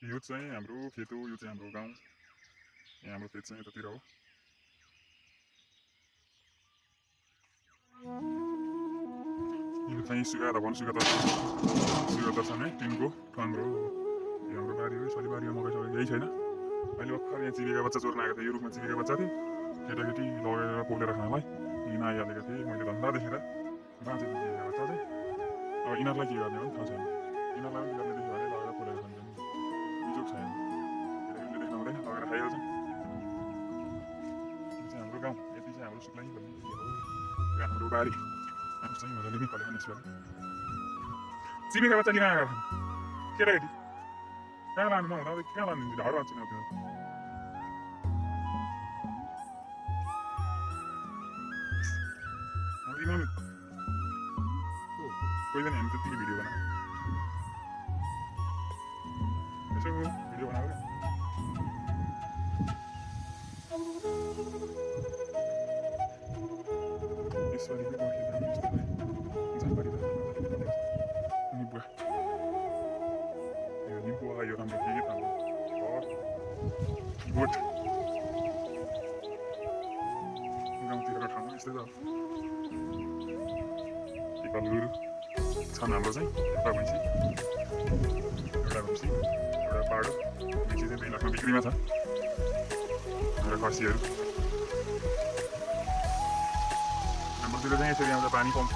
यो चाहिँ हाम्रो खेत हो, यो चाहिँ हाम्रो गाउँ। यहाँ हाम्रो खेत चाहिँ यतातिर हो। यो चाहिँ सुगाता भन्छ, सुगाता छ है टिनको हाम्रो। यो हाम्रो बारी हो। यसरी बारीमा मकै सबै केही छैन। अहिले भर्खर यहाँ चिबेका बच्चा चोर्न आएको थिएँ। यो रुखमा चिबेका बच्चा थिए, केटाकेटी लगेर पोलेर खानलाई यिन आइहालेका थिए। मैले धन्दा देखेर बाँचेको चिबेका बच्चा चाहिँ। अब यिनीहरूलाई के गर्ने हो थाहा छैन। यिनीहरूलाई पनि गर्ने देख्यो भने लगेर पोलेर खान्छन्। बिजोग छैन, केटाकेटीले देख्न हुँदैन, लगेर खाइहाल्छन्। यो चाहिँ हाम्रो गाउँ। यति चाहिँ हाम्रो सुक्लाई भन्ने यहाँ हाम्रो बारी। हामी चाहिँ मजाले नै फलेको यसबाट चिबेका बच्चा लिन आएका छन् केटाकेटी। कहाँ लानु नहुँदा कहाँ लानु ढाड भाँच्छ नि हाम्रो इमाम कोही पनि हामी त्यतिकै भिडियो बनाएको यसो भिडियो बनाएको यसरी निबुवा यो राम्रो के हाम्रो गोठ गाउँतिरको ठाउँमा यस्तै छ। टिकलहरू छन् हाम्रो चाहिँ एउटा भैँसी, एउटा पाडो। भैँसी चाहिँ 2 लाखमा बिक्रीमा छ। र खसीहरू हाम्रोतिर चाहिँ यसरी आउँछ पानी पम्प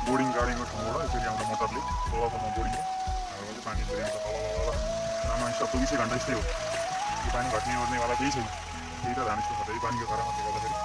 बोर्डिङ गाडीको ठाउँबाट यसरी आउँछ मोटरले तलसम्म बोर्डिङ। हाम्रो चाहिँ पानी यसरी आउँछ तल ननस्टप 24 घन्टा यस्तै हो। यो पानी घट्ने ओर्नेवाला केही छैन। त्यही त धान यस्तो छ, त्यही पानीको कारणले गर्दाखेरि